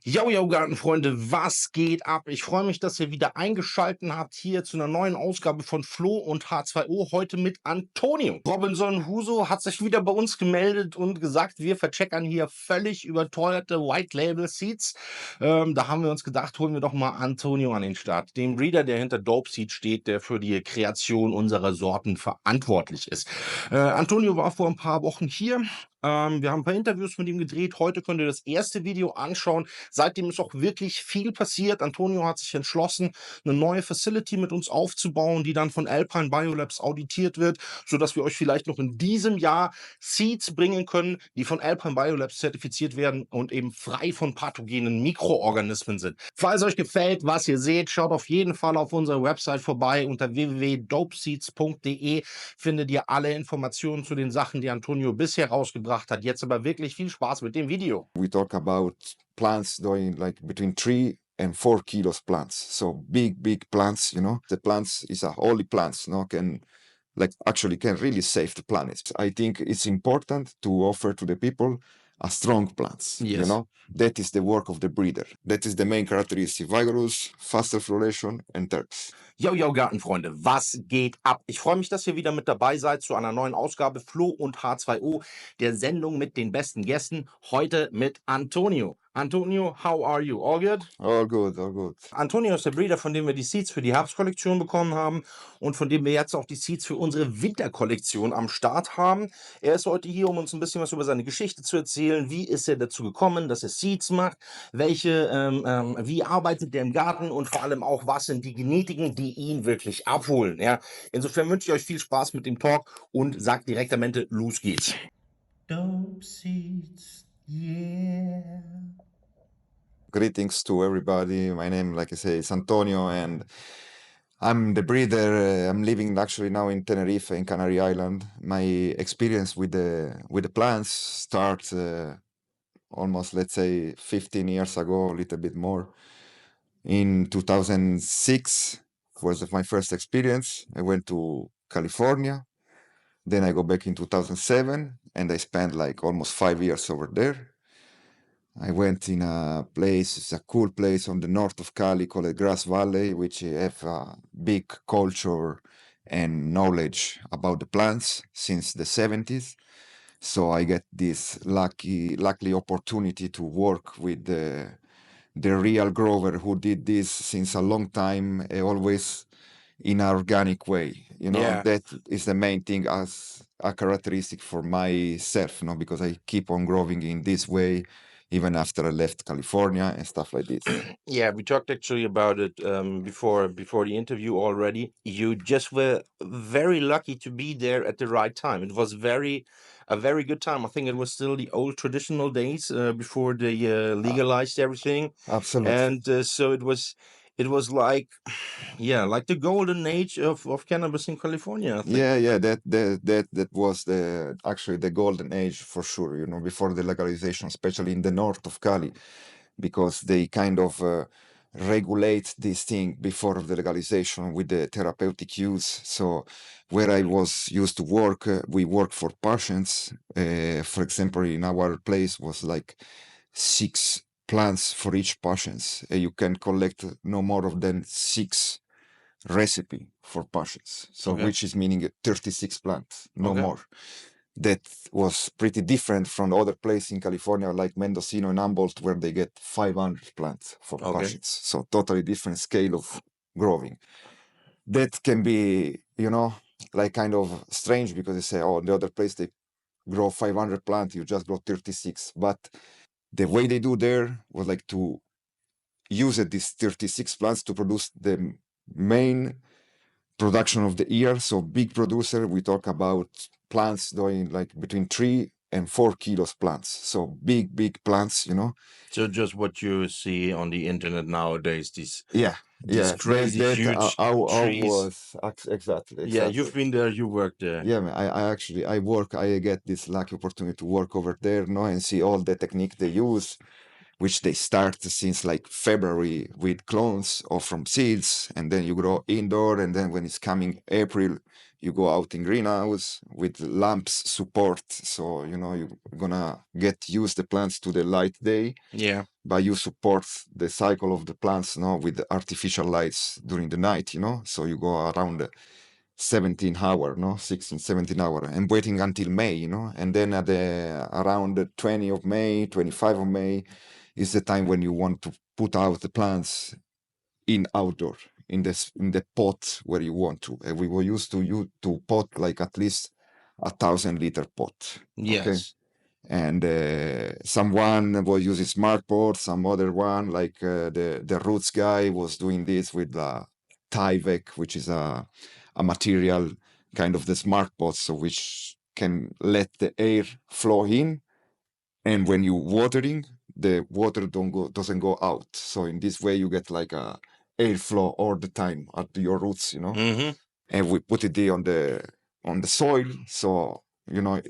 Yo, Gartenfreunde, was geht ab? Ich freue mich, dass ihr wieder eingeschaltet habt hier zu einer neuen Ausgabe von Flo und H2O. Heute mit Antonio. Robinson Huso hat sich wieder bei uns gemeldet und gesagt, wir vercheckern hier völlig überteuerte White Label Seeds. Da haben wir uns gedacht, holen wir doch mal Antonio an den Start. Den Breeder, der hinter Dope Seed steht, der für die Kreation unserer Sorten verantwortlich ist. Antonio war vor ein paar Wochen hier. Wir haben ein paar Interviews mit ihm gedreht. Heute könnt ihr das erste Video anschauen. Seitdem ist auch wirklich viel passiert. Antonio hat sich entschlossen, eine neue Facility mit uns aufzubauen, die dann von Alpine Biolabs auditiert wird, sodass wir euch vielleicht noch in diesem Jahr Seeds bringen können, die von Alpine Biolabs zertifiziert werden und eben frei von pathogenen Mikroorganismen sind. Falls euch gefällt, was ihr seht, schaut auf jeden Fall auf unserer Website vorbei. Unter www.dopeseeds.de findet ihr alle Informationen zu den Sachen, die Antonio bisher rausgebracht hat. Jetzt aber wirklich viel Spaß mit dem Video. We talk about plants doing like between 3 and 4 kilos plants. So big plants, you know. The plants is a holy plants, no, can really save the planet. I think it's important to offer to the people a strong plants, you Yes. know. That is the work of the breeder. That is the main characteristic: vigorous, faster floration and terps. Yo, Gartenfreunde, was geht ab? Ich freue mich, dass ihr wieder mit dabei seid zu einer neuen Ausgabe Flo und H2O, der Sendung mit den besten Gästen. Heute mit Antonio. Antonio, how are you? All good? All good, all good. Antonio ist der Breeder, von dem wir die Seeds für die Herbstkollektion bekommen haben und von dem wir jetzt auch die Seeds für unsere Winterkollektion am Start haben. Er ist heute hier, um uns ein bisschen was über seine Geschichte zu erzählen. Wie ist er dazu gekommen, dass er Seeds macht? Wie arbeitet er im Garten? Und vor allem auch, was sind die Genetiken, die ihn wirklich abholen? Ja? Insofern wünsche ich euch viel Spaß mit dem Talk und sagt direktamente, los geht's. Dope Seeds, yeah. Greetings to everybody. My name, like I say, is Antonio, and I'm the breeder. I'm living actually now in Tenerife, in Canary Island. My experience with the plants starts almost, let's say, 15 years ago, a little bit more. In 2006 was my first experience. I went to California. Then I go back in 2007, and I spent like almost 5 years over there. I went in a place, it's a cool place on the north of Cali called Grass Valley, which have a big culture and knowledge about the plants since the 70s. So I get this lucky opportunity to work with the real grower who did this since a long time, always in an organic way. You know, Yeah. that is the main thing as a characteristic for myself, you know, because I keep on growing in this way even after I left California and stuff like this. Yeah, we talked actually about it before the interview already. You just were very lucky to be there at the right time. It was a very good time. I think it was still the old traditional days before they legalized everything, Absolutely. and so it was like, yeah, like the golden age of cannabis in California, I think. Yeah, that was actually the golden age for sure, you know, before the legalization, especially in the north of Cali, because they kind of regulate this thing before the legalization with the therapeutic use. So where I was used to work, we work for patients. For example, in our place was like 6 plants for each patient. You can collect no more than 6 recipe for patients. So Okay. which is meaning 36 plants, no Okay. more. That was pretty different from other places in California, like Mendocino and Humboldt, where they get 500 plants for Okay. patients. So totally different scale of growing. That can be, you know, like kind of strange because they say, oh, the other place they grow 500 plants, you just grow 36. But the way they do there was like to use these 36 plants to produce the main production of the year. So big producer, we talk about plants doing like between 3 and 4 kilos plants. So big plants, you know. So just what you see on the internet nowadays, these Yeah. crazy huge trees. Was exactly. Yeah, you've been there, you worked there. Yeah, man, I get this lucky opportunity to work over there, no, and see all the technique they use, which they start since like February with clones or from seeds, and then you grow indoor, and then when it's coming April, You go out in greenhouse with lamps support, so you're gonna use the plants to the light day, Yeah. but you support the cycle of the plants, with the artificial lights during the night, so you go around 17 hour, 16, 17 hour, and waiting until May, and then at around the 20 of May, 25 of May is the time when you want to put out the plants in outdoor in the pot where you want to. And we were used to pot like at least 1,000-liter pot. Okay. Yes. And someone was using smart pot, some other one like the Roots guy was doing this with Tyvek, which is a material kind of the smart pot, so which can let the air flow in, and when you watering, the water doesn't go out. So in this way, you get like a airflow all the time at your roots, Mm-hmm. And we put it there on the soil, so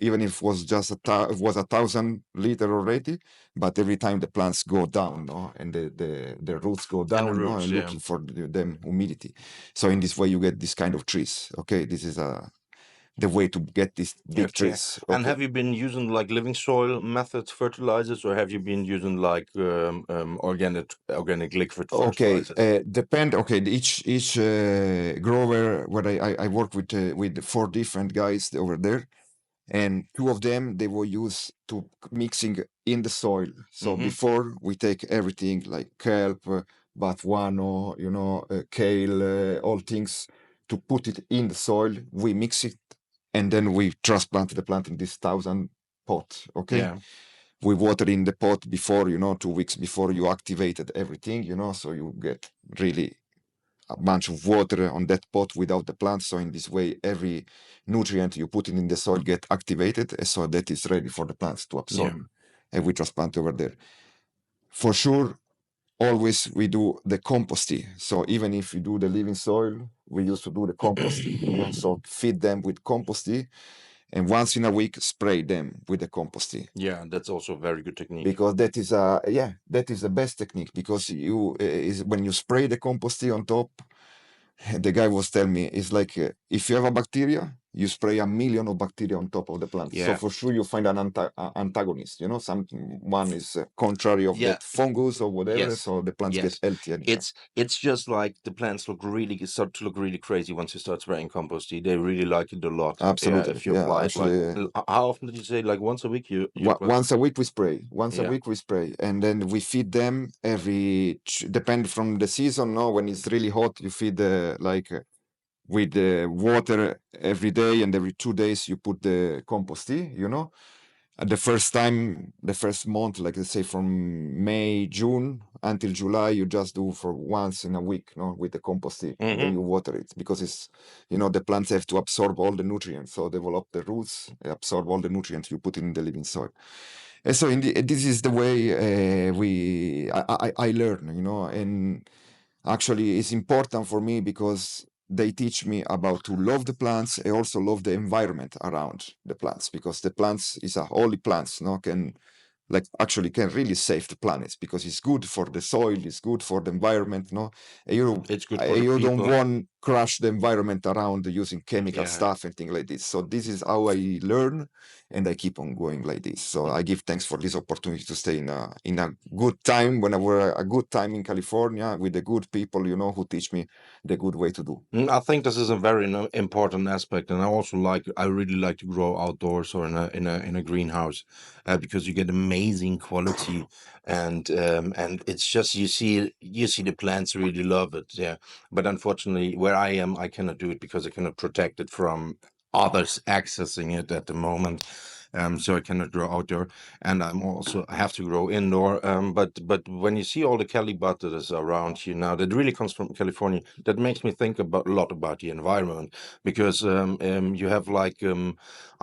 even if it was just it was 1,000-liter already, but every time the plants go down, and the roots go down, And the roots, and yeah. looking for them humidity. So in this way, you get this kind of trees. Okay, this is the way to get these big Okay. trees. And Okay. have you been using like living soil methods fertilizers, or have you been using like organic liquid Okay, fertilizers? depend. Okay, each grower. Where I work with 4 different guys over there, and 2 of them they were used to mixing in the soil. So Mhm. before we take everything like kelp, bathwano, kale, all things to put it in the soil. We mix it, and then we transplant the plant in this 1,000 pot. Okay. Yeah. We water in the pot before, 2 weeks before you activated everything, so you get really a bunch of water on that pot without the plant. So in this way, every nutrient you put in the soil get activated, so that is ready for the plants to absorb. Yeah. And we transplant over there. For sure, always we do the composting. So even if you do the living soil, we used to do the composting. So feed them with composting, and once in a week spray them with the composting. Yeah, that's also a very good technique. Because that is the best technique, because you is when you spray the composting on top. The guy was telling me it's like if you have a bacteria, you spray 1,000,000 of bacteria on top of the plant. So Yeah. for sure you find an antagonist. Someone is contrary of Yeah. that fungus or whatever. Yes. So the plants get Yes. healthy anyhow. It's just like the plants start to look really crazy once you start spraying compost. They really like it a lot. Yeah, Absolutely. if you Yeah, apply it like actually, how often did you say, like once a week you apply? once a week we spray. Once a Yeah. week we spray, and then we feed them depend from the season. No, when it's really hot, you feed with the water every day, and every 2 days you put the composting. The first month, like let's say from May, June until July, you just do for once in a week, with the composting, and then Mhm. you water it, because it's, the plants have to absorb all the nutrients, so develop the roots, absorb all the nutrients you put in the living soil. And so this is the way I learn, and actually it's important for me because they teach me about to love the plants and also love the environment around the plants, because the plants is a holy plants, can really save the planet, because it's good for the soil, it's good for the environment, and It's good for the you don't people. want crush the environment around using chemical Yeah. stuff and things like this. So this is how I learn, and I keep on going like this. So I give thanks for this opportunity to stay in a good time, when I were a good time in California with the good people, who teach me the good way to do. I think this is a very important aspect, and I really like to grow outdoors or in a greenhouse, because you get amazing quality, and it's just you see the plants really love it. Yeah, but unfortunately, where I am, I cannot do it because I cannot protect it from others accessing it at the moment. So I cannot grow outdoor, and I have to grow indoor. But when you see all the Cali butters around here now, that really comes from California, that makes me think a lot about the environment, because you have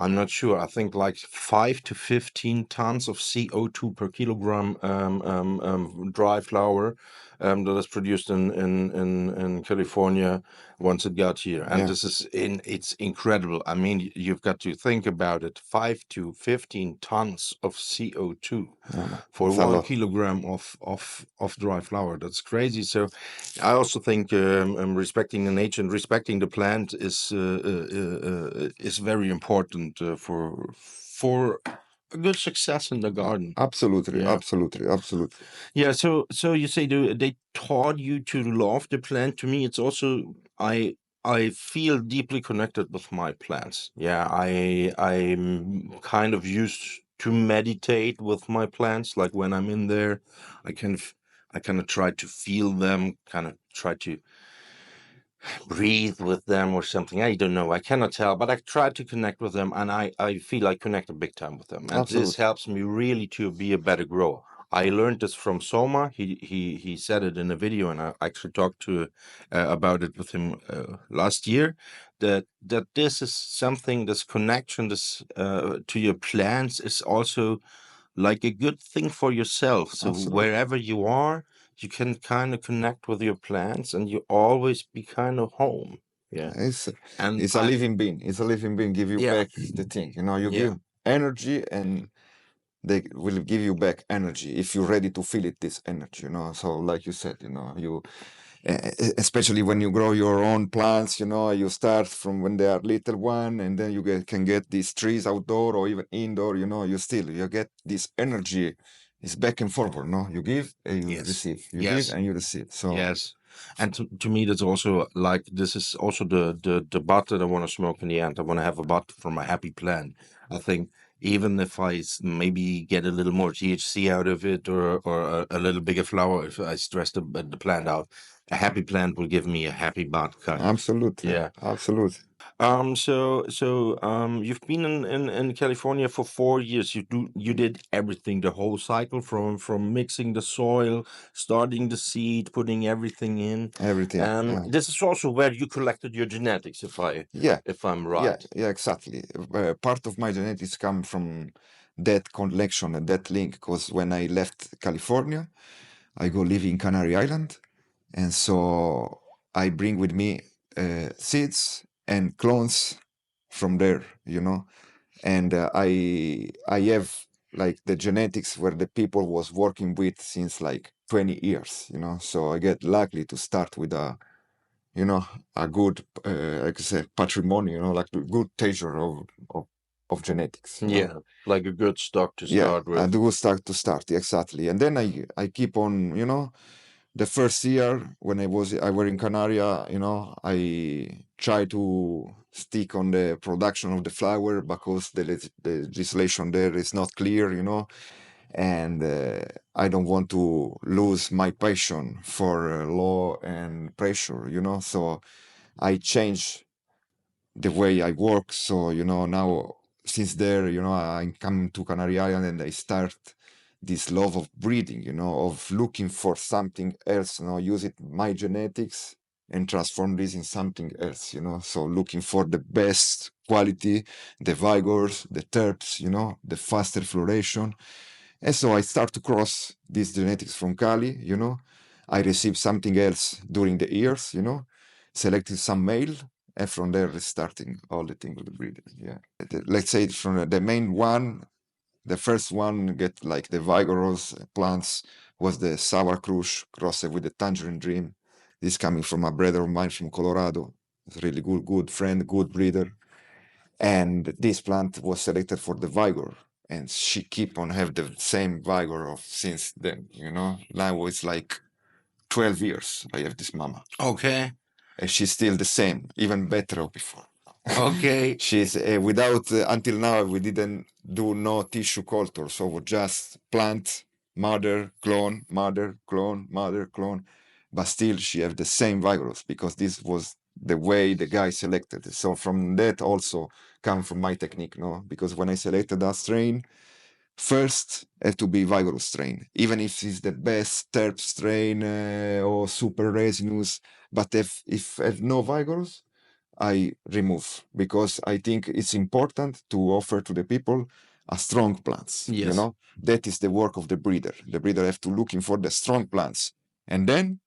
I'm not sure, I think like 5 to 15 tons of CO2 per kilogram dry flower that is produced in California once it got here. And Yeah. this is it's incredible. I mean, you've got to think about it, 5 to 15 tons of CO2 for It's a 1 lot. kilogram of dry flower. That's crazy. So I also think respecting the nature and respecting the plant is very important for a good success in the garden. Absolutely, Yeah. absolutely, absolutely. Yeah, so you say they taught you to love the plant. To me, it's also I feel deeply connected with my plants. Yeah, I'm kind of used to meditate with my plants. Like when I'm in there, I kind of try to feel them, kind of try to breathe with them or something. I don't know. I cannot tell, but I try to connect with them, and I feel I connected big time with them. And this Absolutely. helps me really to be a better grower. I learned this from Soma. He said it in a video, and I actually talked to about it with him last year. That this is something, this connection, this to your plants is also like a good thing for yourself. So Absolutely. wherever you are, you can kind of connect with your plants, and you always be kind of home. Yeah, and It's a living being. It's a living being. Give you Yeah. back the thing. You know, you Yeah. give energy, and they will give you back energy if you're ready to feel it. This energy, you know. So, like you said, you know, especially when you grow your own plants, you know, you start from when they are little one, and then you can get these trees outdoor or even indoor. You know, you get this energy. It's back and forward. No, you give and you Yes. receive. You Yes. give and you receive. So Yes. And to me, that's also like, this is also the bud that I want to smoke in the end. I want to have a bud from a happy plant. I think even if I maybe get a little more THC out of it, or a little bigger flower, if I stress the plant out, a happy plant will give me a happy bud kind of. absolutely, Yeah. absolutely. You've been in California for 4 years. You did everything, the whole cycle, from mixing the soil, starting the seed, putting everything in. Everything. Yeah. This is also where you collected your genetics, if I'm right. Yeah, exactly. Part of my genetics come from that connection and that link, because when I left California, I go live in Canary Island, and so I bring with me seeds and clones from there, you know, and I have like the genetics where the people was working with since like 20 years, you know, so I get lucky to start with a good, like I say, patrimony, you know, like a good treasure of genetics. You know? Yeah, like a good stock to Yeah, start with. a good start to start, exactly. And then I keep on, you know, the first year when I were in Canaria, you know, I try to stick on the production of the flower because the legislation there is not clear, you know, and I don't want to lose my passion for law and pressure, you know. So I change the way I work. So, you know, now since there, you know, I'm coming to Canary Island and I start this love of breeding, you know, of looking for something else, you know, using my genetics and transform this in something else, you know. So looking for the best quality, the vigors, the terps, you know, the faster floration. And so I start to cross these genetics from Cali, you know. I received something else during the years, you know, selected some male, and from there starting all the thing with the breeding. Yeah. Let's say from the main one, the first one get like the vigorous plants was the Sour Crush crossed with the Tangerine Dream. This coming from a brother of mine from Colorado. It's really good friend, good breeder. And this plant was selected for the vigor, and she keep on have the same vigor of since then, you know. Now it's like 12 years I have this mama, Okay. and she's still the same, even better than before. Okay. She's without until now we didn't do no tissue culture, so just plant, mother, clone, mother, clone, mother, clone, but still she have the same vigorous because this was the way the guy selected it. So from that also come from my technique, no? Because when I selected that strain, first have to be vigorous strain, even if it's the best terp strain or super resinous, but if have no vigorous, I remove, because I think it's important to offer to the people a strong plants. You Yes. know, that is the work of the breeder. The breeder have to looking for the strong plants, And then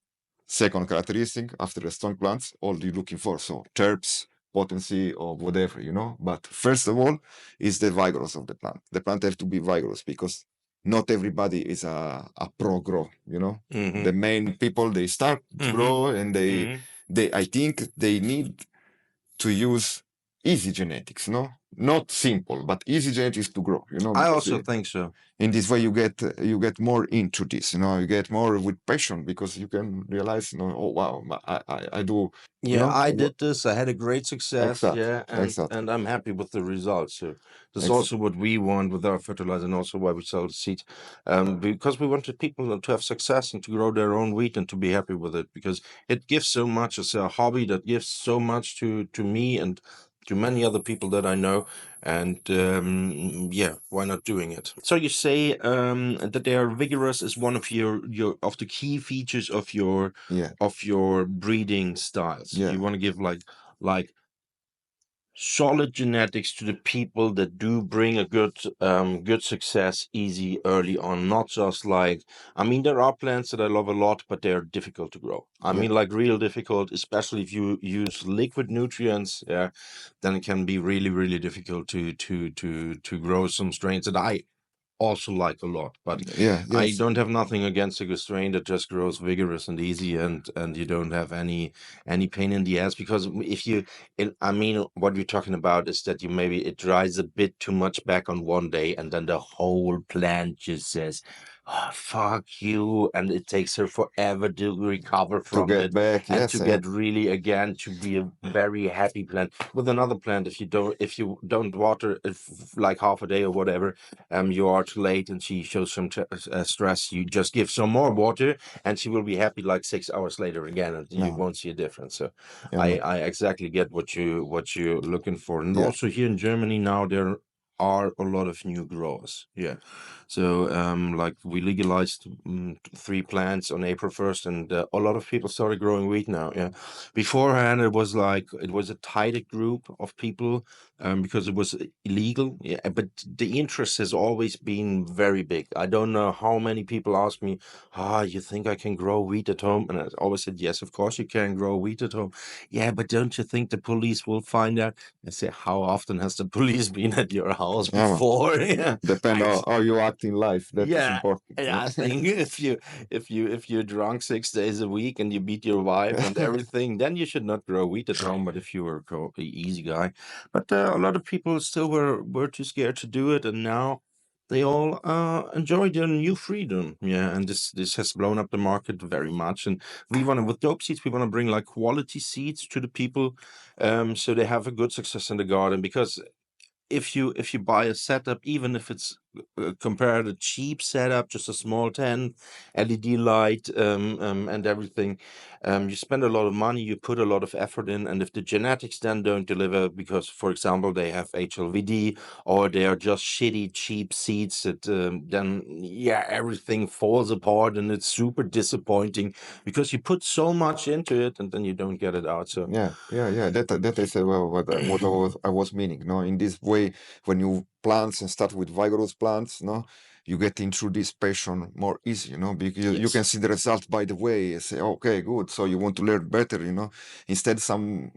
second characteristic after the strong plants, all you're looking for. So terps, potency, or whatever, But first of all, is the vigorous of the plant. The plant have to be vigorous because not everybody is a pro grow, Mhm. The main people, they start to grow and Mhm. I think they need to use easy genetics, not simple, but easy genetics to grow, I because also think so. in this way you get more into this, you get more with passion because you can realize, oh wow, I do, Yeah, I did this. I had a great success. exactly, Yeah, exactly, and I'm happy with the results. So that's ex- also what we want with our fertilizer, and also why we sell the seeds, because we wanted people to have success and to grow their own wheat and to be happy with it, because it gives so much. It's a hobby that gives so much to me and to many other people that I know. And yeah, why not doing it? So you say that they are vigorous is one of your of the key features yeah, of your breeding styles. yeah, You want to give like solid genetics to the people that do bring a good success easy early on, not just like, I mean, there are plants that I love a lot, but they're difficult to grow. I yeah, mean, like real difficult, especially if you use liquid nutrients. Yeah, then it can be really difficult to grow some strains that I also like a lot. But yeah, I yes, don't have nothing against a strain that just grows vigorous and easy, and you don't have any pain in the ass. Because if you, I mean, what we're talking about is that you maybe it dries a bit too much back on one day, and then the whole plant just says, "Oh, fuck you," and it takes her forever to recover to from get it back, and yes, to get really again to be a very happy plant. With another plant, if you don't water it like half a day or whatever, you are too late and she shows some stress, you just give some more water and she will be happy like 6 hours later again, and you no, won't see a difference. So yeah, I exactly get what you're looking for. And yeah, also here in Germany now there are a lot of new growers. Yeah. So like we legalized 3 plants on April 1st, and a lot of people started growing wheat now. Yeah. Beforehand it was a tighter group of people, because it was illegal. Yeah, but the interest has always been very big. I don't know how many people ask me, you think I can grow wheat at home? And I always said, yes, of course you can grow wheat at home. Yeah, but don't you think the police will find out? I say, how often has the police been at your house yeah, man. before? Yeah. Depend on how you act in life. That is Yeah, important. and I think if you're drunk 6 days a week and you beat your wife and everything, then you should not grow wheat at home. But if you were a easy guy, but a lot of people still were too scared to do it, and now they all enjoy their new freedom. Yeah, and this has blown up the market very much. And we want to, with dope seeds, we want to bring like quality seeds to the people, so they have a good success in the garden. Because if you buy a setup, even if it's compared a cheap setup, just a small 10 LED light, and everything, you spend a lot of money, you put a lot of effort in, and if the genetics then don't deliver, because for example they have HLVD or they are just shitty cheap seeds, that then yeah, everything falls apart and it's super disappointing because you put so much into it and then you don't get it out. So Yeah. That is what I was meaning. No, in this way, when you plants and start with vigorous plants, no, you get into this passion more easy. Because you can yes. see the result by the way. And say, okay, good. So you want to learn better. Instead, some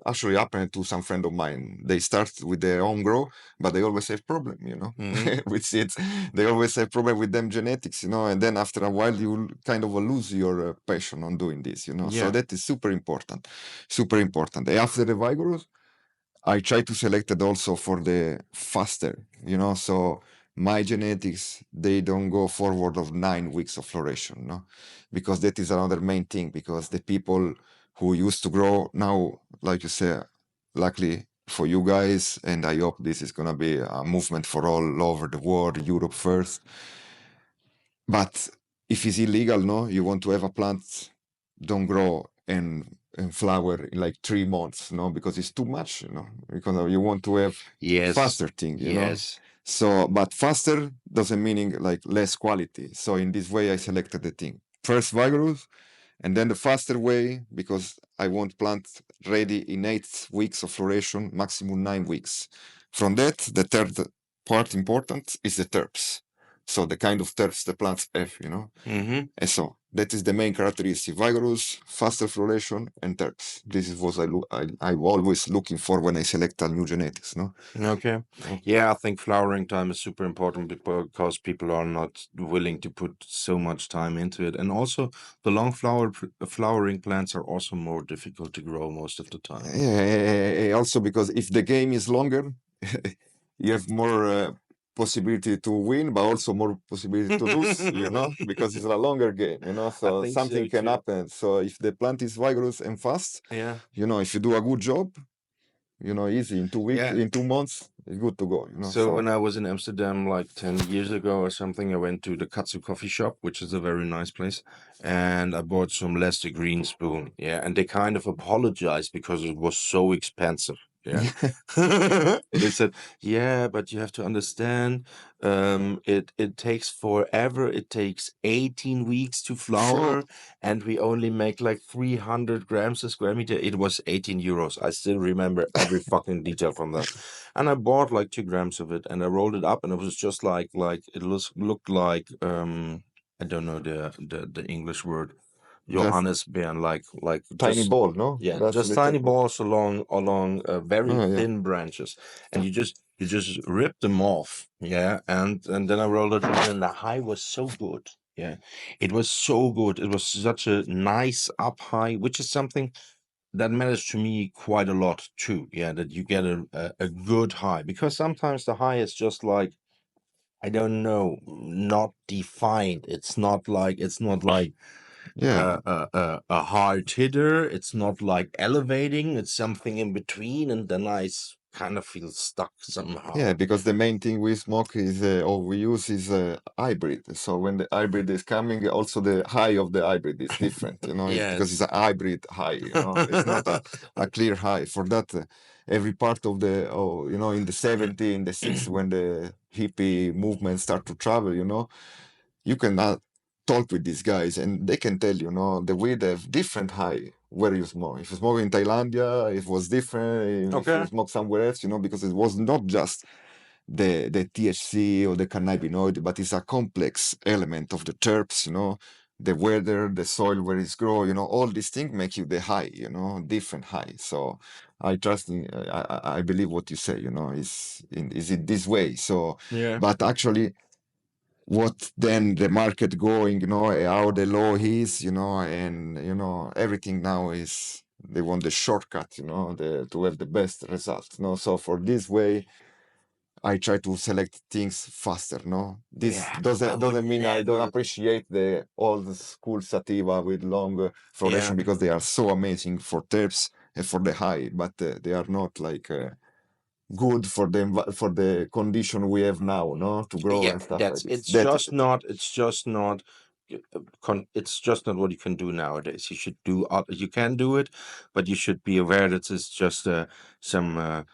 actually happened to some friend of mine. They start with their own grow, but they always have problem. Mhm. With seeds. They always have problem with them genetics. And then after a while you kind of lose your passion on doing this. So Yeah. that is super important. Super important. And after the vigorous, I try to select it also for the faster, so my genetics, they don't go forward of 9 weeks of floration, no, because that is another main thing, because the people who used to grow now, like you say, luckily for you guys, and I hope this is going to be a movement for all over the world, Europe first. But if it's illegal, no, you want to have a plant don't grow and flower in like 3 months, no, because it's too much, because you want to have Yes. faster thing, Yes. So, but faster doesn't mean like less quality. So in this way, I selected the thing first vigorous, and then the faster way, because I want plant ready in 8 weeks of floration, maximum 9 weeks. From that, the third part important is the terps. So the kind of terps the plants have, you know. Mm-hmm. And so that is the main characteristic: vigorous, faster floration, and terps. This is what I'm always looking for when I select a new genetics, no? Okay. Yeah, I think flowering time is super important because people are not willing to put so much time into it. And also, the long flowering plants are also more difficult to grow most of the time. Yeah, also because if the game is longer, you have more possibility to win, but also more possibility to lose, you know, because it's a longer game, you know, I so think something so can too. happen. So if the plant is vigorous and fast, Yeah. you know, if you do a good job, you know, easy in 2 weeks, Yeah. in 2 months, it's good to go, you know. So when I was in Amsterdam like 10 years ago or something, I went to the Katsu coffee shop, which is a very nice place, and I bought some Lester Green spoon. Yeah, and they kind of apologized because it was so expensive. Yeah. They said, yeah, but you have to understand, it takes forever. It takes 18 weeks to flower, and we only make like 300 grams a square meter. It was 18 euros. I still remember every fucking detail from that. And I bought like 2 grams of it, and I rolled it up, and it was just like it looked like I don't know the English word, Just Johannisbeeren, like tiny just ball, no? yeah, That's just little tiny ball. balls along very Oh, yeah. thin branches, and you just rip them off, yeah, and then I rolled it, and the high was so good, yeah, it was so good. It was such a nice up high, which is something that matters to me quite a lot too. Yeah, that you get a good high, because sometimes the high is just like, I don't know, not defined. It's not like Yeah. a hard hitter. It's not like elevating. It's something in between, and then kind of feel stuck somehow. Yeah, because the main thing we smoke is, or we use is hybrid. So when the hybrid is coming, also the high of the hybrid is different, you know, because it's Yes. a hybrid high, you know, it's not a clear high. For that, every part of the, oh, you know, in the 70s, in the 60s, when the hippie movement start to travel, you know, you can talk with these guys and they can tell you know the weed have different high where you smoke. If you smoke in Thailandia, it was different. If you Okay. smoke somewhere else, you know, because it was not just the THC or the cannabinoid, but it's a complex element of the terps, you know, the weather, the soil where it's grow, you know, all these things make you the high, you know, different high. So I trust in, I believe what you say, you know, is it this way. So, Yeah. but actually what then the market going, you know, how the law is, you know, and you know everything now is they want the shortcut, you know, to have the best results, you know. So for this way, I try to select things faster, no. This Yeah. I doesn't would mean I don't never. appreciate the old school sativa with long floration Yeah. because they are so amazing for terps and for the high, but they are not like good for for the condition we have now, no, to grow Yeah, and stuff like that's this. it's That just not it's just not it's just not what you can do nowadays. You should do you can do it, but you should be aware that it's just some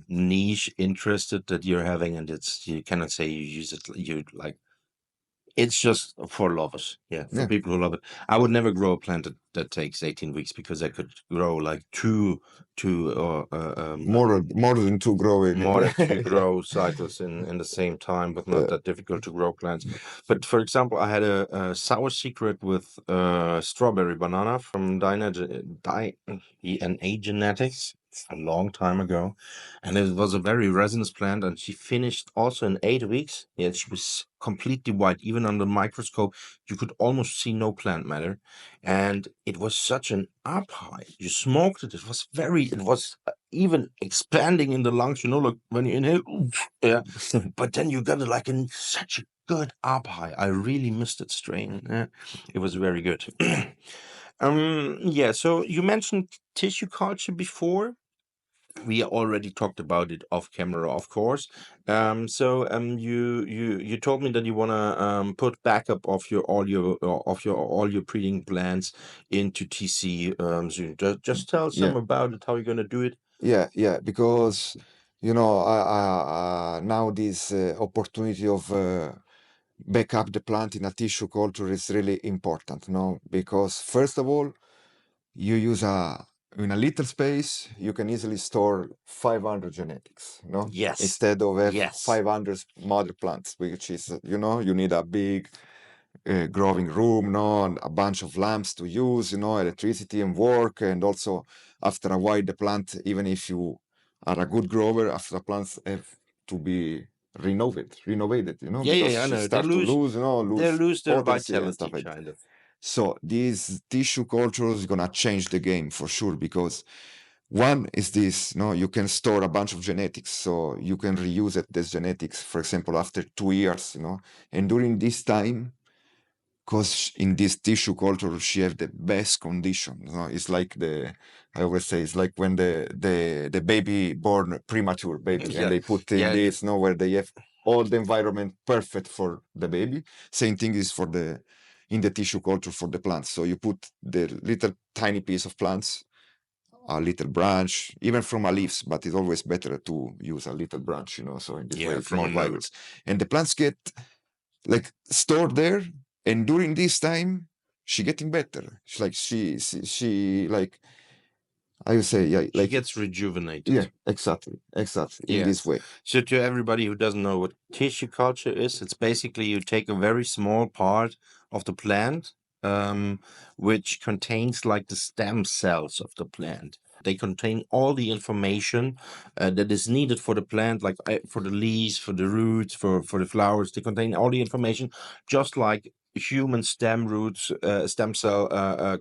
niche interested that you're having, and it's you cannot say you use it you like it's just for lovers. Yeah, for yeah. people who love it. I would never grow a plant that takes 18 weeks because I could grow like two More than two growing. more than two grow cycles in the same time, but not that difficult to grow plants. But for example, I had a sour secret with strawberry banana from DNA Genetics a long time ago, and it was a very resinous plant, and she finished also in 8 weeks. Yeah, she was completely white. Even under the microscope, you could almost see no plant matter, and it was such an up high. You smoked it. It was even expanding in the lungs, like when you inhale, yeah. But then you got it like in such a good up high. I really missed that strain. Yeah. It was very good. Yeah. So you mentioned tissue culture before. We already talked about it off camera, of course. You told me that you wanna put backup of all your breeding plants into TC soon. Just tell some Yeah, about it, how you're gonna do it. yeah, because you know, now this opportunity of back up the plant in a tissue culture is really important, no? Because first of all, you use in a little space, you can easily store 500 genetics, Yes. instead of have Yes. 500 mother plants, which is, you need a big growing room, and a bunch of lamps to use, electricity and work, and also after a while, the plant, even if you are a good grower, after the plants have to be renovated, Yeah, because I she know. They start to lose, lose their potency and stuff vitality, like that. kind of. So this tissue culture is gonna change the game for sure, because one is this, you can store a bunch of genetics, so you can reuse it, this genetics, for example, after 2 years, and during this time, because in this tissue culture she have the best condition, it's like I always say it's like when the baby born premature baby, Yeah. and they put in Yeah. this, where they have all the environment perfect for the baby. Same thing is for in the tissue culture for the plants. So you put the little tiny piece of plants, a little branch, even from a leaves, but it's always better to use a little branch, so in this way Yeah, it's from a more node. vigorous. And the plants get like stored there, and during this time she getting better. She's like she like, I would say, yeah, She like, gets rejuvenated. yeah, exactly in this Yes. way. So to everybody who doesn't know what tissue culture is, it's basically you take a very small part of the plant, which contains like the stem cells of the plant. They contain all the information that is needed for the plant, like for the leaves, for the roots, for the flowers. They contain all the information, just like human stem roots, stem cell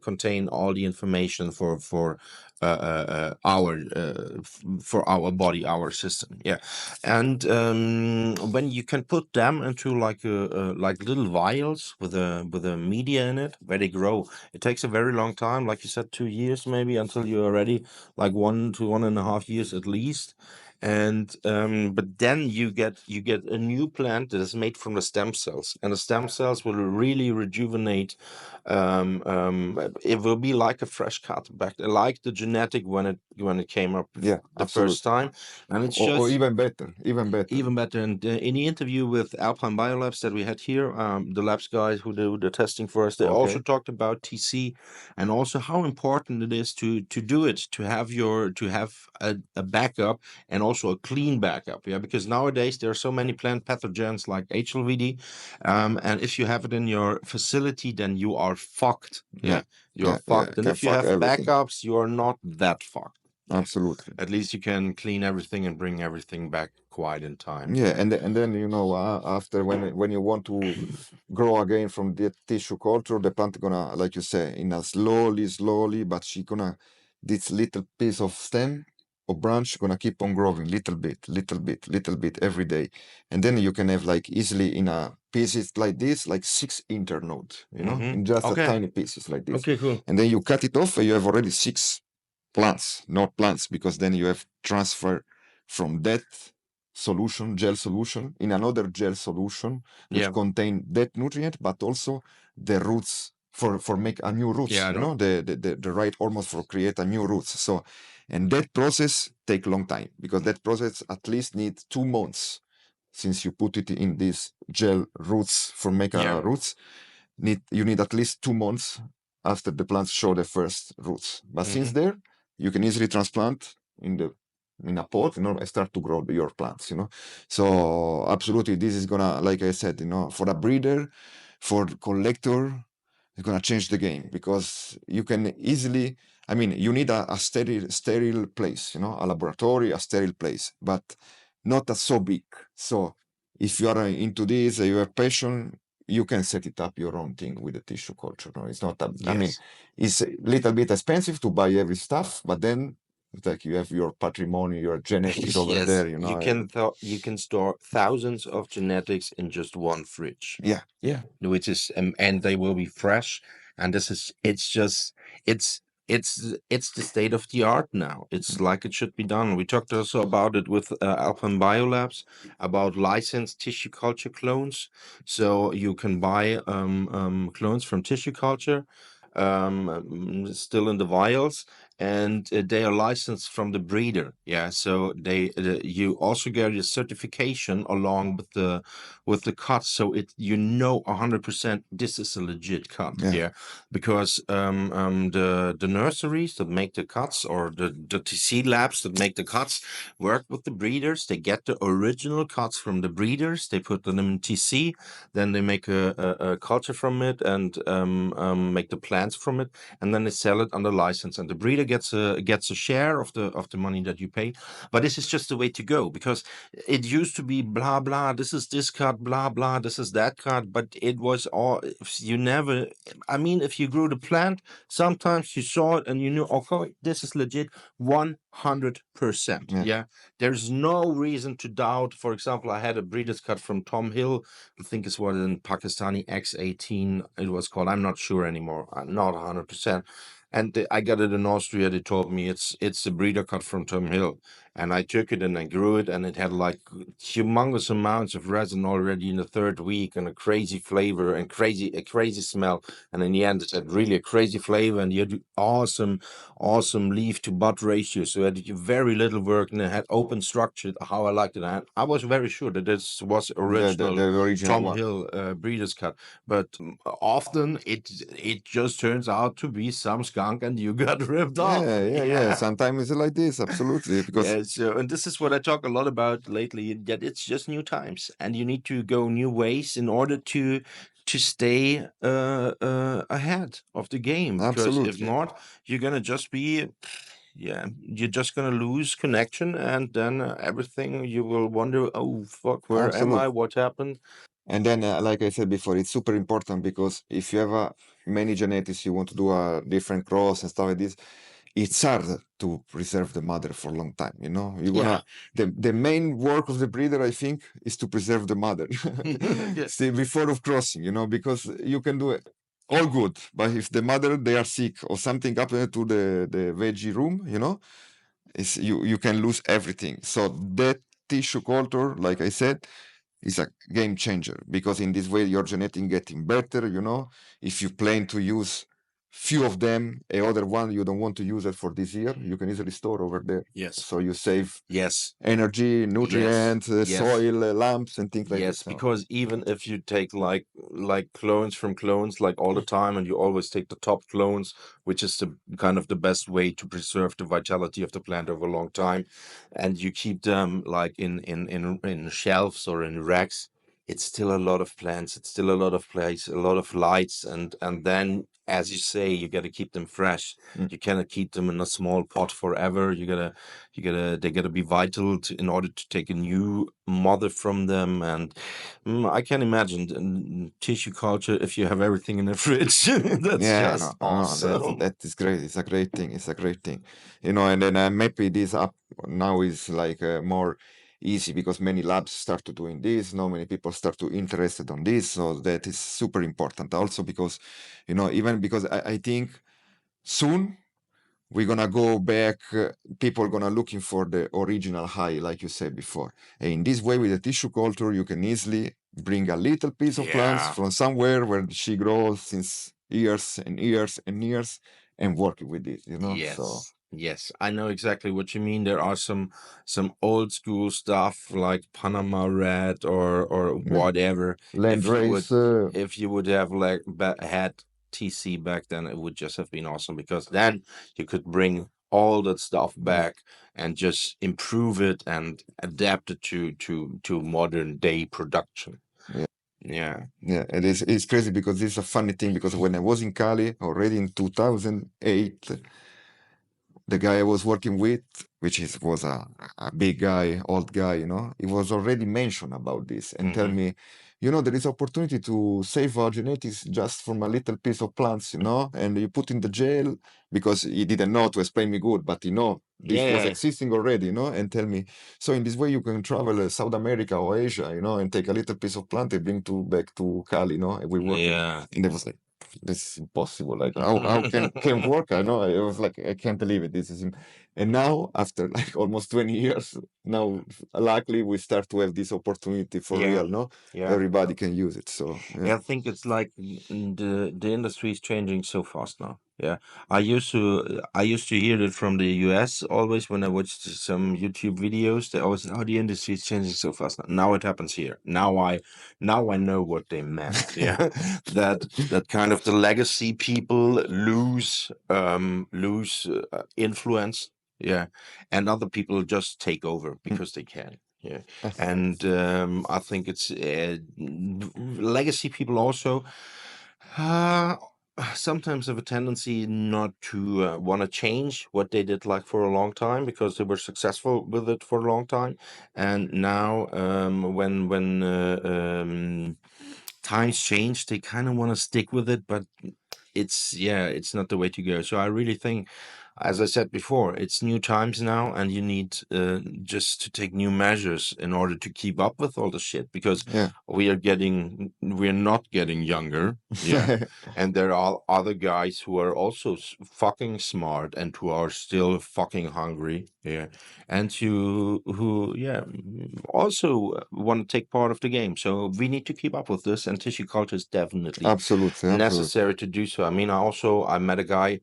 contain all the information for our body, our system. Yeah. And when you can put them into like like little vials with a media in it where they grow, it takes a very long time, like you said, 2 years maybe, until you're ready, like 1 to 1.5 years at least. And but then you get a new plant that is made from the stem cells, and the stem cells will really rejuvenate. It will be like a fresh cut back, like the genetic when it came up Yeah, the first absolutely. time. And it's Or just even better. even better. And in the interview with Alpine Biolabs that we had here, the labs guys who do the testing for us, they also Okay. talked about TC, and also how important it is to do it, to have a backup, and also a clean backup. Yeah, because nowadays there are so many plant pathogens like HLVD, and if you have it in your facility, then you are fucked. Yeah, you are fucked. And Can if you fuck have everything. backups, you are not that fucked. Yeah. Absolutely. At least you can clean everything and bring everything back quite in time. Yeah, and then after when you want to grow again from the tissue culture, the plant gonna, like you say, in a slowly, but she gonna, this little piece of stem or branch gonna keep on growing little bit every day, and then you can have like easily in a pieces like this, like 6 internodes, in just a Okay. tiny pieces like this, Okay, cool. and then you cut it off, and you have already 6 plants, not plants, because then you have transfer from that solution, gel solution, in another gel solution, which Yeah. contain that nutrient, but also the roots for make a new roots, Yeah, I know. the right hormones for create a new roots. So, and that process take long time, because that process at least needs 2 months, since you put it in these gel roots for make Yeah. a roots. You need at least 2 months after the plants show the first roots. But since there, you can easily transplant in a pot, and start to grow your plants, So absolutely, this is gonna, like I said, for a breeder, for collector, it's gonna change the game, because you can easily, I mean, you need a sterile place, a laboratory, a sterile place, but not so big. So if you are into this, you have passion, you can set it up your own thing with the tissue culture. No, it's not. I mean, Yes. it's a little bit expensive to buy every stuff, but then it's like you have your patrimony, your genetics over Yes. there. You can store thousands of genetics in just one fridge. Yeah. Which is and they will be fresh. And it's the state of the art now. It's like it should be done. We talked also about it with Alpine Biolabs about licensed tissue culture clones. So you can buy clones from tissue culture, still in the vials, and they are licensed from the breeder. Yeah, so you also get your certification along with the cut, so you know 100% this is a legit cut. Yeah. Yeah, because the nurseries that make the cuts, or the TC labs that make the cuts, work with the breeders. They get the original cuts from the breeders, they put them in TC, then they make a culture from it, and make the plants from it, and then they sell it under license, and the breeder gets a share of the money that you pay. But this is just the way to go, because it used to be blah blah, this is this cut, blah blah, this is that cut, but it was all, you never, I mean, if you grew the plant, sometimes you saw it and you knew, okay, this is legit 100%. Yeah. Yeah, there's no reason to doubt. For example, I had a breeder's cut from Tom Hill, I think it's what in Pakistani X18 it was called, I'm not sure anymore, I'm not 100%. And I got it in Austria. They told me it's the breeder cut from Tom Hill, and I took it and I grew it, and it had like humongous amounts of resin already in the third week, and a crazy flavor and a crazy smell. And in the end, it had really a crazy flavor, and you had awesome leaf to bud ratio. So it had very little work, and it had open structure, how I liked it. And I was very sure that this was original The original Tom one. Hill breeder's cut, but often it just turns out to be some skunk, and you got ripped off. Yeah. Sometimes it's like this, absolutely. Because Yeah, so, and this is what I talk a lot about lately, that it's just new times, and you need to go new ways in order to stay ahead of the game. Because if absolutely. not, you're gonna just be, yeah, you're just gonna lose connection, and then everything, you will wonder, oh fuck, where am I? Absolutely. What happened? And then, like I said before, it's super important because if you have many genetics, you want to do a different cross and stuff like this, it's hard to preserve the mother for a long time. You know, you're Yeah. gonna the main work of the breeder, I think, is to preserve the mother Yeah. see, before of crossing. You know, because you can do it all good, but if the mother they are sick or something happened to the veggie room, you know, is you can lose everything. So that tissue culture, like I said, is a game changer because in this way your genetic getting better. You know, if you plan to use few of them, a other one you don't want to use it for this year, you can easily store over there. Yes. So you save Yes. energy, nutrients, Yes. soil, lamps, and things like Yes, this. So, because even if you take like clones from clones like all the time, and you always take the top clones, which is the kind of the best way to preserve the vitality of the plant over a long time, and you keep them like in shelves or in racks, it's still a lot of plants, it's still a lot of place, a lot of lights, and then, as you say, you got to keep them fresh. Mm. You cannot keep them in a small pot forever. They gotta be vital in order to take a new mother from them. And I can imagine tissue culture, if you have everything in the fridge, that's yeah, just no, awesome. that is great. It's a great thing. It's a great thing, you know. And then maybe this up now is like more easy because many labs start to doing this. Now many people start to interested on this, so that is super important. Also because, you know, even because I think soon we're gonna go back. People gonna looking for the original high, like you said before. And in this way, with the tissue culture, you can easily bring a little piece of plants Yeah. from somewhere where she grows since years and years and years, and working with it. You know, so Yes, I know exactly what you mean. There are some old school stuff like Panama Red or yeah. whatever. Land race. If you would have like had TC back then, it would just have been awesome, because then you could bring all that stuff back and just improve it and adapt it to modern day production. Yeah. Yeah. Yeah, and it's crazy because it's a funny thing because when I was in Cali already in 2008, the guy I was working with, was a big guy, old guy, you know, he was already mentioned about this and tell me, you know, there is opportunity to save our genetics just from a little piece of plants, you know, and you put in the gel because he didn't know to explain me good, but you know, this was Yeah. existing already, you know, and tell me, so in this way you can travel South America or Asia, you know, and take a little piece of plant and bring back to Cali, you know, and we work. Yeah. And it was like, this is impossible. Like how can work? I know. I was like, I can't believe it. This is And now, after like almost 20 years, now luckily we start to have this opportunity for Yeah. real, no? Yeah. Everybody can use it. So Yeah, I think it's like the industry is changing so fast now. Yeah, I used to hear it from the US always when I watched some YouTube videos. They always said, "Oh, the industry is changing so fast now." Now it happens here. Now I know what they meant. Yeah, that kind of the legacy people lose influence. Yeah, and other people just take over because they can. Yeah, and I think it's legacy people also uh, sometimes have a tendency not to want to change what they did like for a long time because they were successful with it for a long time, and now when times change, they kind of want to stick with it, but it's not the way to go. So I really think, as I said before, it's new times now, and you need just to take new measures in order to keep up with all the shit because yeah. we're not getting younger. Yeah, and there are other guys who are also fucking smart and who are still fucking hungry. Yeah, and who also want to take part of the game. So we need to keep up with this, and tissue culture is definitely Absolutely. necessary to do so. I mean, I met a guy.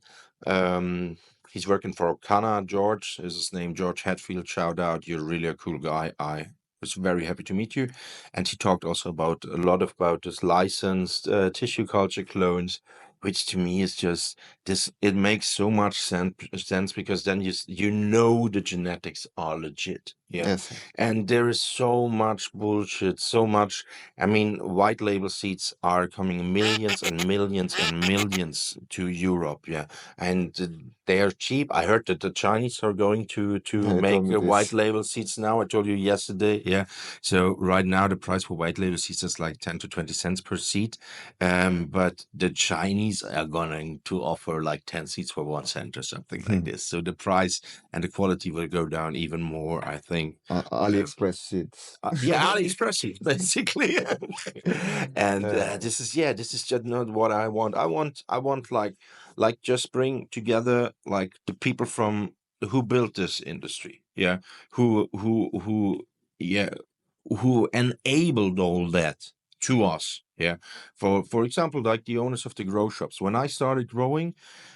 He's working for Kana. George is his name. George Hatfield. Shout out! You're really a cool guy. I was very happy to meet you. And he talked also about a lot about this licensed tissue culture clones, which to me is just this. It makes so much sense because then you know the genetics are legit. Yeah, Yes. and there is so much bullshit. So much. I mean, white label seeds are coming millions and millions and millions to Europe. Yeah, and they are cheap. I heard that the Chinese are going to Yeah, you make told me white this. label seeds now. I told you yesterday. Yeah, so right now the price for white label seeds is like 10 to 20 cents per seed. But the Chinese are going to offer like 10 seeds for 1 cent or something like this. So the price and the quality will go down even more, I think. AliExpress seeds. Yeah, AliExpress seeds, basically. And this is just not what I want. I want like just bring together like the people from who built this industry. Yeah, who yeah who enabled all that to us. Yeah, for example, like the owners of the grow shops. When I started growing,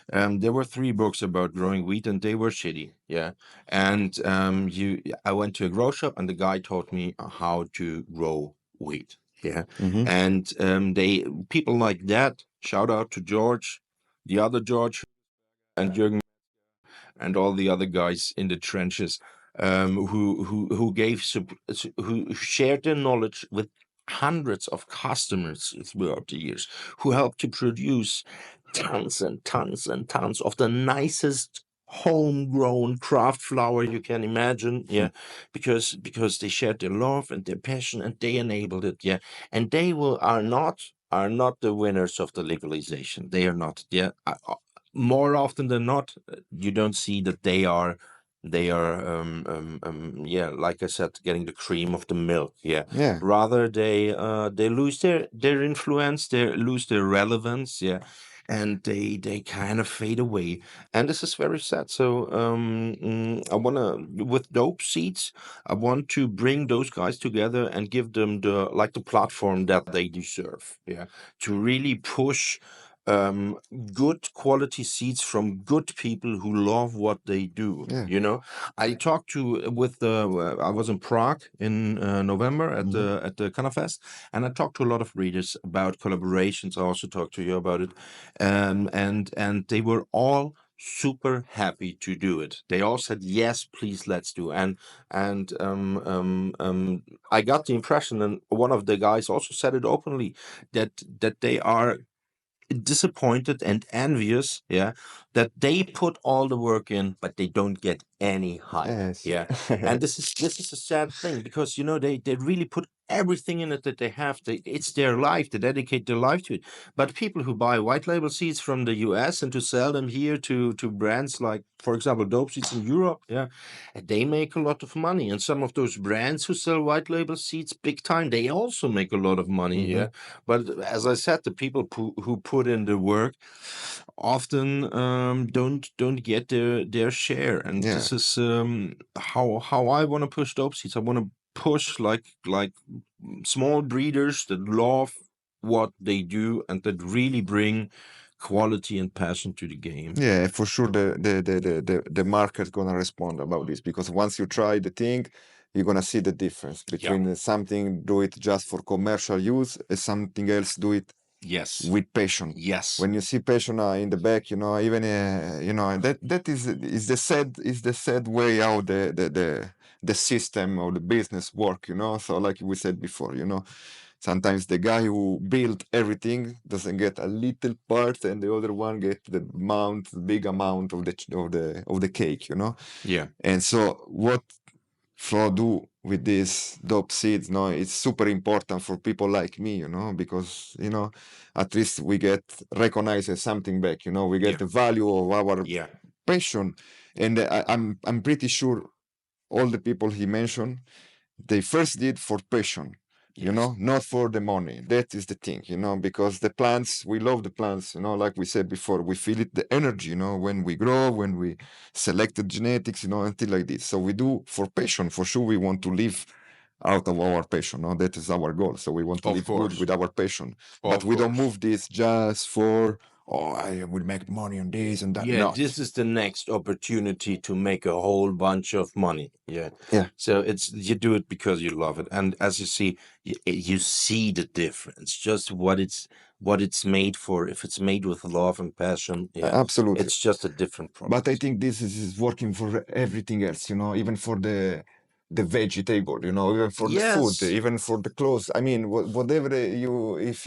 there were 3 books about growing wheat, and they were shitty. Yeah, and I went to a grow shop, and the guy taught me how to grow wheat. Yeah, Mhm. and they people like that. Shout out to George, the other George, and Jürgen, and all the other guys in the trenches, who who shared their knowledge with hundreds of customers throughout the years, who helped to produce tons and tons and tons of the nicest homegrown craft flour you can imagine. Yeah, because they shared their love and their passion, and they enabled it. Yeah, and they are not the winners of the legalization. They are not. Yeah, more often than not, you don't see that they are like I said, getting the cream of the milk. Yeah, Yeah. rather they lose their influence, they lose their relevance. Yeah, and they kind of fade away, and this is very sad. So I want to, with dope seeds, I want to bring those guys together and give them the platform that they deserve. Yeah, to really push um good quality seeds from good people who love what they do. Yeah. I talked to with the I was in Prague in November at the Canafest, and I talked to a lot of readers about collaborations. I also talked to you about it, and they were all super happy to do it. They all said yes, please, let's do. And I got the impression, and one of the guys also said it openly, that they are disappointed and envious, yeah, that they put all the work in, but they don't get any hype. Yes. Yeah, and this is a sad thing because they really put everything in it that they have. It's their life. They dedicate their life to it. But people who buy white label seeds from the US and to sell them here to brands like, for example, Dope Seeds in Europe, yeah, they make a lot of money. And some of those brands who sell white label seeds big time, they also make a lot of money. Mhm. Yeah. But as I said, the people who put in the work often don't get their share. And Yeah. this is how I want to push Dope Seeds. I want to push like small breeders that love what they do and that really bring quality and passion to the game. Yeah, for sure the market's gonna respond about this, because once you try the thing, you're gonna see the difference between something do it just for commercial use and something else do it Yes. with passion. Yes. When you see passion in the back, even that is the sad way how the system or the business work. So like we said before, sometimes the guy who built everything doesn't get a little part, and the other one get the big amount of the cake. Yeah. And so what Flo do with these Dope Seeds, it's super important for people like me, because at least we get recognized as something back. We get the value of our passion, and I'm pretty sure all the people he mentioned, they first did for passion. Not for the money. That is the thing, because the plants, we love the plants, like we said before, we feel it, the energy, when we grow, when we select the genetics, until like this. So we do for passion. For sure, we want to live out of our passion. That is our goal. So we want to live good with our passion. But we don't move this just for, I will make money on this and that. Yeah, No. this is the next opportunity to make a whole bunch of money. Yeah. So you do it because you love it, and as you see, you see the difference. Just what it's made for. If it's made with love and passion, Absolutely. it's just a different product. But I think this is working for everything else, even for the vegetable, even for the food, even for the clothes. I mean, whatever if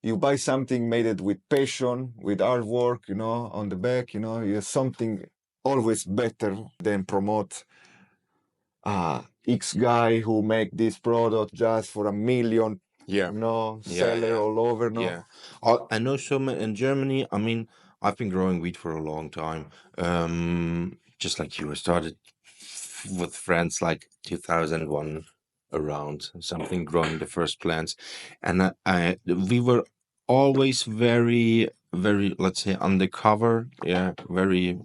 you buy something made it with passion, with hard work, on the back, it's something always better than promote X guy who make this product just for $1 million, sell it all over, Yeah. I know some in Germany. I mean, I've been growing wheat for a long time. Just like you, I started with friends like 2001 around something growing the first plants, and we were always very, very, let's say, undercover. Yeah, very.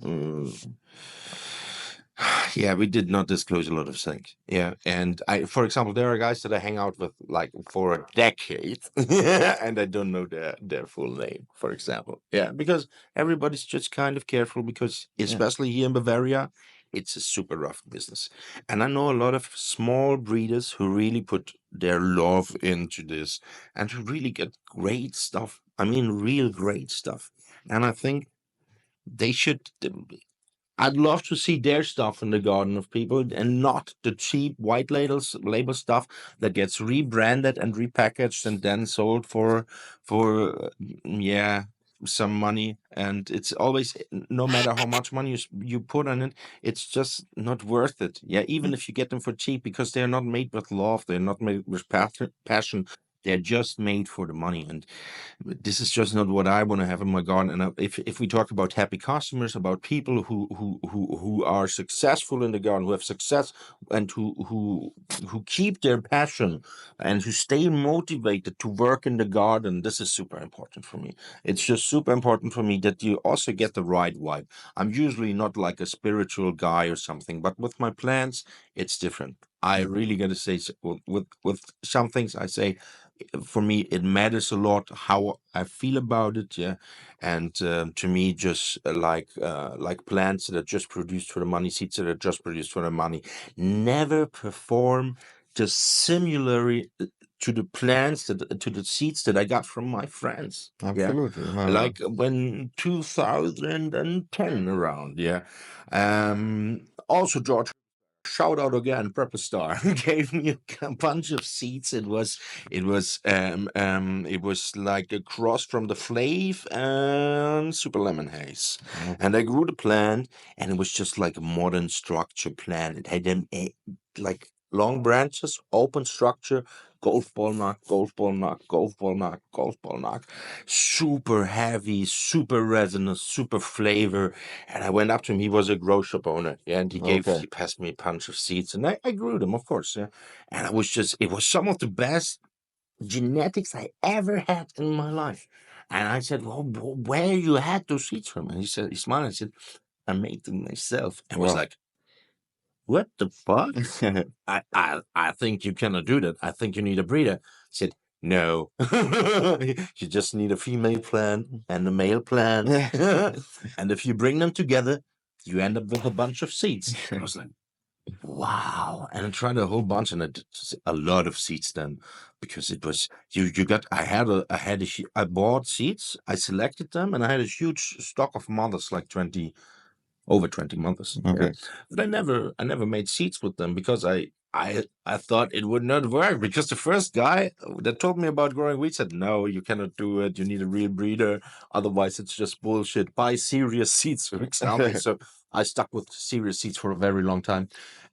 Yeah, we did not disclose a lot of things. Yeah, and for example, there are guys that I hang out with like for a decade, and I don't know their full name, for example. Yeah, because everybody's just kind of careful because, especially here in Bavaria, it's a super rough business. And I know a lot of small breeders who really put their love into this and who really get great stuff. I mean, real great stuff. And I think they should. I'd love to see their stuff in the garden of people and not the cheap white label stuff that gets rebranded and repackaged and then sold for some money. And it's always, no matter how much money you put on it, it's just not worth it. Yeah, even if you get them for cheap, because they're not made with love, they're not made with passion. They're just made for the money, and this is just not what I want to have in my garden. And if we talk about happy customers, about people who are successful in the garden, who have success, and who keep their passion and who stay motivated to work in the garden, this is super important for me. It's just super important for me that you also get the right vibe. I'm usually not like a spiritual guy or something, but with my plants, it's different. I really got to say, with some things, I say, for me it matters a lot how I feel about it. Yeah, and to me, just like plants that are just produced for the money, seeds that are just produced for the money, never perform just similarly to the plants to the seeds that I got from my friends. Absolutely. Like when 2010 around. Also, George, shout out again, Prepper Star, who gave me a bunch of seeds. It was like a cross from the Flav and Super Lemon Haze. And I grew the plant, and it was just like a modern structure plant. It had like long branches, open structure, golf ball knock, golf ball knock, golf ball knock, golf ball knock. Super heavy, super resinous, super flavor. And I went up to him. He was a grow shop owner. Yeah, and Okay. he passed me a bunch of seeds, and I grew them, of course. Yeah. And it was some of the best genetics I ever had in my life. And I said, well, where you had those seeds from? And he smiled and said, I made them myself. And was Wow. like, what the fuck? I think you cannot do that. I think you need a breeder. I said, no. You just need a female plant and a male plant. And if you bring them together, you end up with a bunch of seeds. I was like, wow. And I tried a whole bunch, and a lot of seeds then, because it was you got I bought seeds, I selected them, and I had a huge stock of mothers, like over 20 mothers. Yeah. Okay. But I never made seeds with them, because I thought it would not work, because the first guy that told me about growing wheat said, no, you cannot do it. You need a real breeder. Otherwise, it's just bullshit. Buy serious seeds, for example. So I stuck with serious seeds for a very long time.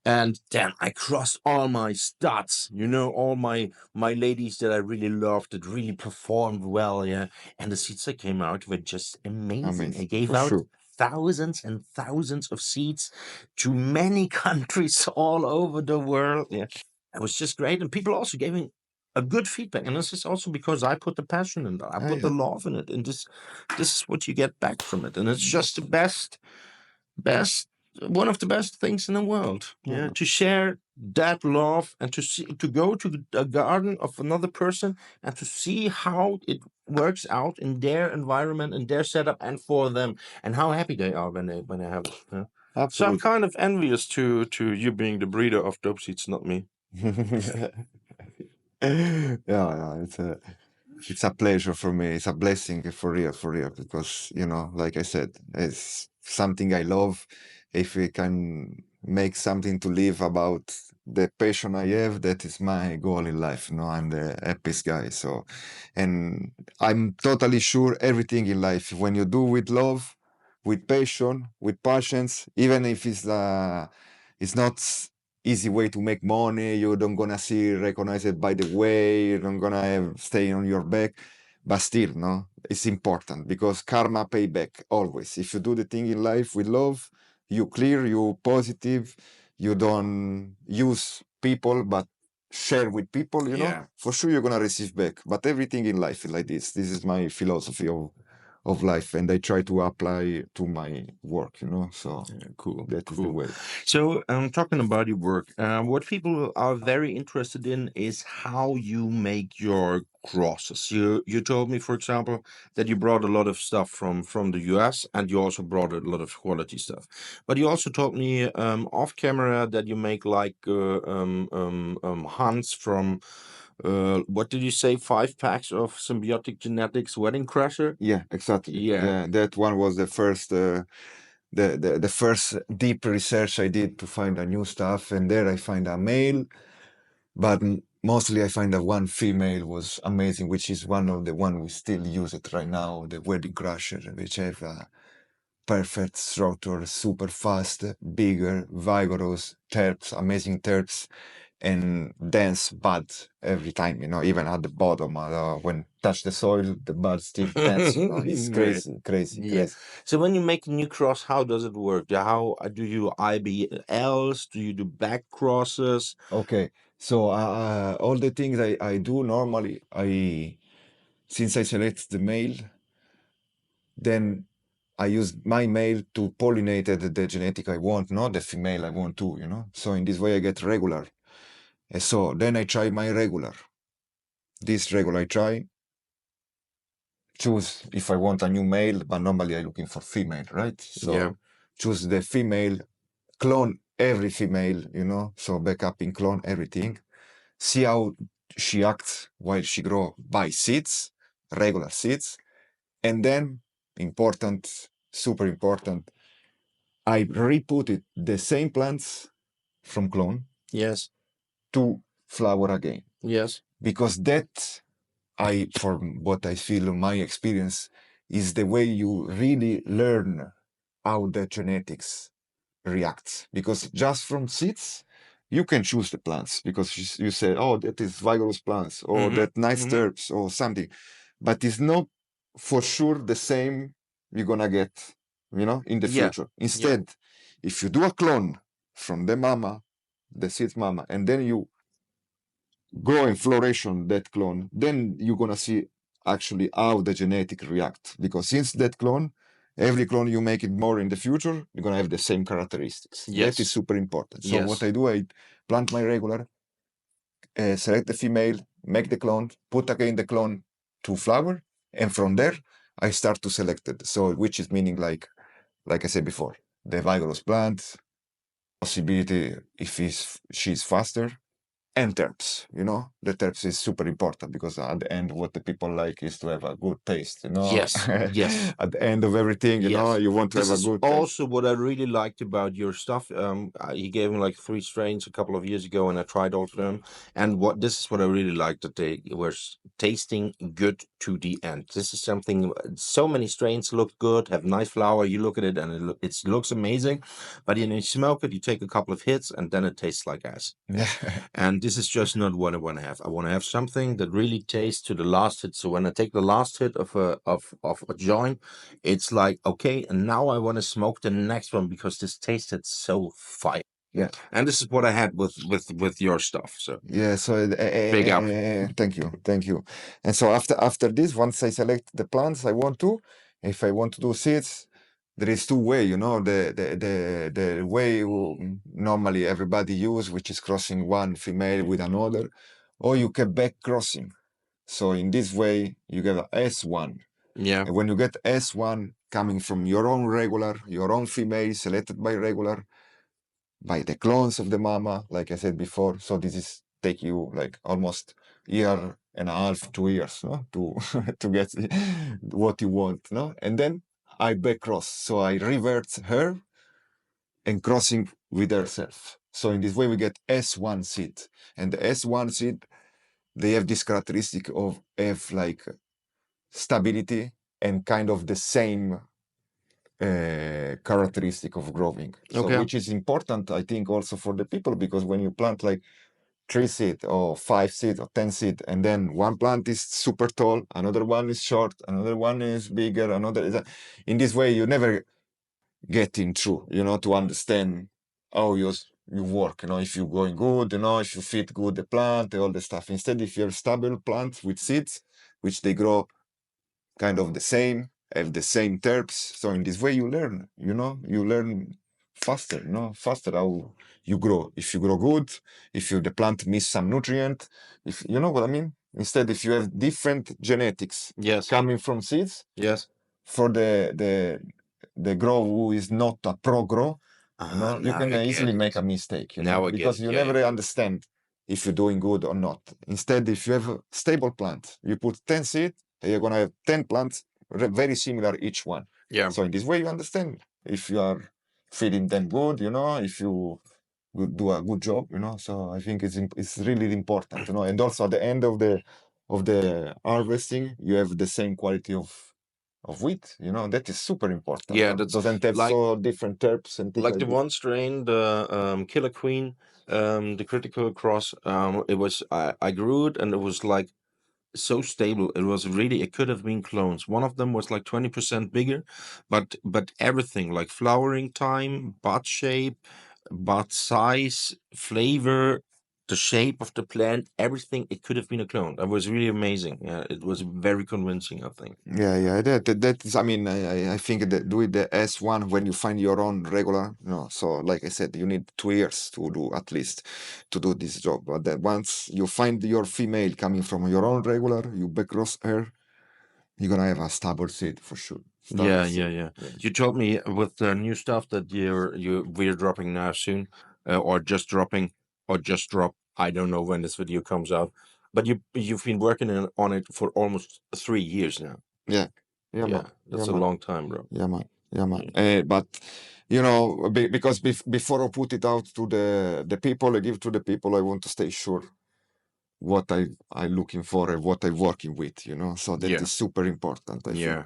And then I crossed all my studs, all my ladies that I really loved, that really performed well. Yeah. And the seeds that came out were just amazing. I gave For out sure. thousands and thousands of seeds to many countries all over the world. Yeah, it was just great, and people also gave me a good feedback. And this is also because I put the passion in it, I put the love in it, and this is what you get back from it, and it's just the best, one of the best things in the world. Yeah, to share that love, and to go to a garden of another person and to see how it works out in their environment and their setup and for them, and how happy they are when they have it. Yeah. So I'm Absolutely. kind of envious to you being the breeder of dope seeds, not me. Yeah, it's a pleasure for me. It's a blessing for real, because like I said, it's something I love. If we can make something to live about the passion I have, that is my goal in life. I'm the happiest guy. So, and I'm totally sure everything in life, when you do with love, with passion, with patience, even if it's not easy way to make money, you don't gonna see recognized by the way, you don't gonna have stay on your back, but still, no, it's important, because karma pay back always. If you do the thing in life with love, you clear, you positive, you don't use people, but share with people, Yeah. for sure you're gonna receive back. But everything in life is like this. This is my philosophy of life, and I try to apply to my work, so Yeah, cool. that is the way. So, talking about your work, what people are very interested in is how you make your crosses. You told me, for example, that you brought a lot of stuff from the US, and you also brought a lot of quality stuff. But you also told me off camera that you make like hunts from. What did you say? 5 packs of symbiotic genetics wedding crusher. Yeah, exactly. Yeah. Yeah, that one was the first the first deep research I did to find a new stuff, and there I find a male, but mostly I find that one female was amazing, which is one of the one we still use it right now, the Wedding Crusher, which have a perfect structure, super fast, bigger, vigorous terps, amazing terps, and dense bud every time, even at the bottom, when touch the soil, the bud still dense, it's Right. crazy. Yeah. So when you make a new cross, how does it work? How do you IBLs? Do you do back crosses? Okay, so all the things I do normally, since I select the male, then I use my male to pollinate the genetic I want, not the female I want to, So in this way I get regular. And so then I try my regular. This regular I try, choose if I want a new male, but normally I'm looking for female, right? So Yeah. choose the female, clone every female, so back up in clone everything. See how she acts while she grow by seeds, regular seeds. And then, important, super important, I re-put it, the same plants from clone Yes. to flower again. Yes. Because that, from what I feel in my experience, is the way you really learn how the genetics reacts. Because just from seeds, you can choose the plants because you say, oh, that is vigorous plants, or Mhm, that nice mhm. terps, or something, but it's not for sure the same you're gonna get, in the Yeah, future. yeah, Instead, if you do a clone from the mama, the seed mama, and then you grow in floration that clone, then you're gonna see actually how the genetic react. Because since that clone, every clone you make it more in the future, you're gonna have the same characteristics. That is yes, super important. So what yes, I do, I plant my regular, select the female, make the clone, put again the clone to flower, and from there I start to select it. So which is meaning like I said before, the vigorous plant, possibility if she's faster, and terps, the terps is super important because at the end what the people like is to have a good taste, yes, yes. at the end of everything, Yes, you want to this have a is good taste. also what I really liked about your stuff. He gave me like 3 strains a couple of years ago, and I tried all of them. And this is what I really liked, that they were tasting good to the end. This is something. So many strains look good, have nice flower. You look at it, and it looks amazing. But then you smoke it, you take a couple of hits, and then it tastes like ass. Yeah. And this is just not what I want to have. I want to have something that really tastes to the last hit. So when I take the last hit of a joint, it's like, okay, and now I want to smoke the next one because this tasted so fire. Yeah. And this is what I had with your stuff. So Yeah, so big up. thank you. And so after this, once I select the plants if I want to do seeds, there is 2 way, the way normally everybody use, which is crossing one female with another, or you can back crossing. So in this way, you get a S1. Yeah. And when you get S1 coming from your own regular, your own female selected by regular, by the clones of the mama, like I said before. So this is take you like almost year and a half, 2 years, no, to to get what you want, no. And then I back cross, so I revert her and crossing with herself. So in this way we get S1 seed, and the S1 seed, they have this characteristic of have like stability and kind of the same characteristic of growing. So Okay. which is important, I think, also for the people, because when you plant like 3 seed or 5 seed or 10 seed, and then one plant is super tall, another one is short, another one is bigger, another is in this way you never get in through, to understand how you work, if you're going good, if you fit good the plant, all the stuff. Instead, if you have stable plants with seeds, which they grow kind of the same, have the same terps. So in this way you learn, you learn faster, faster how you grow. If you grow good, if the plant miss some nutrient, if you know what I mean. Instead, if you have different genetics Yes. coming from seeds, Yes. for the grow who is not a pro grow, you Now can I get easily it. make a mistake, Now I get because it. you Yeah, never yeah. understand if you're doing good or not. Instead, if you have a stable plant, you put 10 seed, you're gonna have 10 plants very similar each one. Yeah. So in this way, you understand if you are feeding them good, if you do a good job, So I think it's really important, And also at the end of the harvesting, you have the same quality of wheat, that is super important. Yeah, that's doesn't have like so different terps and things like like the this. one strain, the Killer Queen, the Critical Cross. It was I grew it, and it was like so stable. It was really, it could have been clones. One of them was like 20% bigger, but everything like flowering time, bud shape, bud size, flavor, the shape of the plant, everything, it could have been a clone. That was really amazing. Yeah, it was very convincing, I think. Yeah, that is. I mean, I think that with the S1, when you find your own regular, So like I said, you need 2 years to do at least to do this job. But that once you find your female coming from your own regular, you backcross her, you're gonna have a stable seed for sure. Stable Yeah, seed. yeah. You told me with the new stuff that we're dropping now soon, or just dropping, or just drop. I don't know when this video comes out, but you've been working on it for almost 3 years now. Yeah, Yeah, man. that's a man. long time, bro. Yeah, man. But because before I put it out to the people, I give to the people, I want to stay sure what I looking for and what I'm working with, So that Yeah. is super important, I think. Yeah.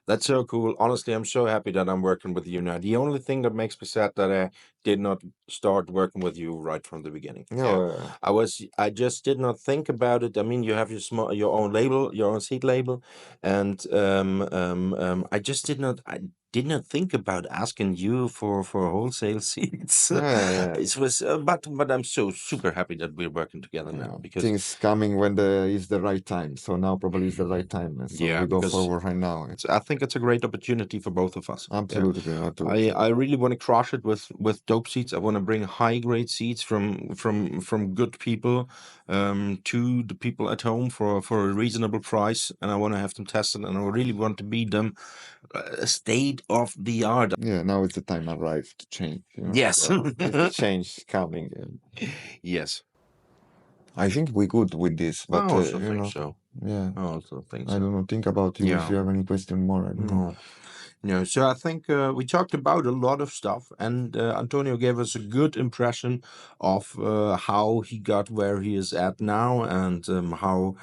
That's so cool. Honestly, I'm so happy that I'm working with you now. The only thing that makes me sad that I did not start working with you right from the beginning. Yeah, I just did not think about it. I mean, you have your own label, your own seed label, and I did not think about asking you for wholesale seeds. yeah, It was, but I'm so super happy that we're working together now yeah. because Things coming when is the right time. So now probably is the right time. And so yeah, we go because forward right now. I think it's a great opportunity for both of us. Yeah. Absolutely, absolutely. I really want to crush it with dope seeds. I want to bring high grade seeds from good people to the people at home for a reasonable price, and I want to have them tested, and I really want to be them state of the art. Yeah, now is the time arrived to change. You know? Yes. So it's the change coming. Yes. I think we're good with this, I but also you think know, so. yeah. I also think I so. don't know. Think about you if Yeah. you have any question more. I don't know. No. No, so I think we talked about a lot of stuff, and Antonio gave us a good impression of how he got where he is at now, and how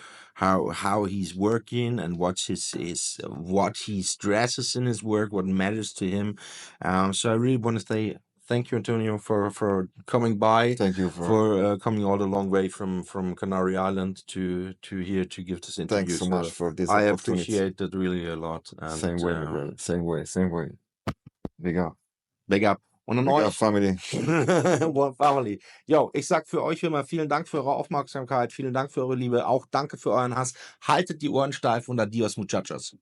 he's working, and what what he stresses in his work, what matters to him. So I really want to say thank you, Antonio, for coming by, Thank you for coming all the long way from Canary Island to here to give this interview. Thanks so So much for this I opportunity. appreciate it really a lot. And Same way, my brother. Same way. Same way. Big up. Big up. Und an Big up, euch. family. One family. Yo, ich sag für euch immer vielen Dank für eure Aufmerksamkeit, vielen Dank für eure Liebe, auch danke für euren Hass. Haltet die Ohren steif und adios, muchachos.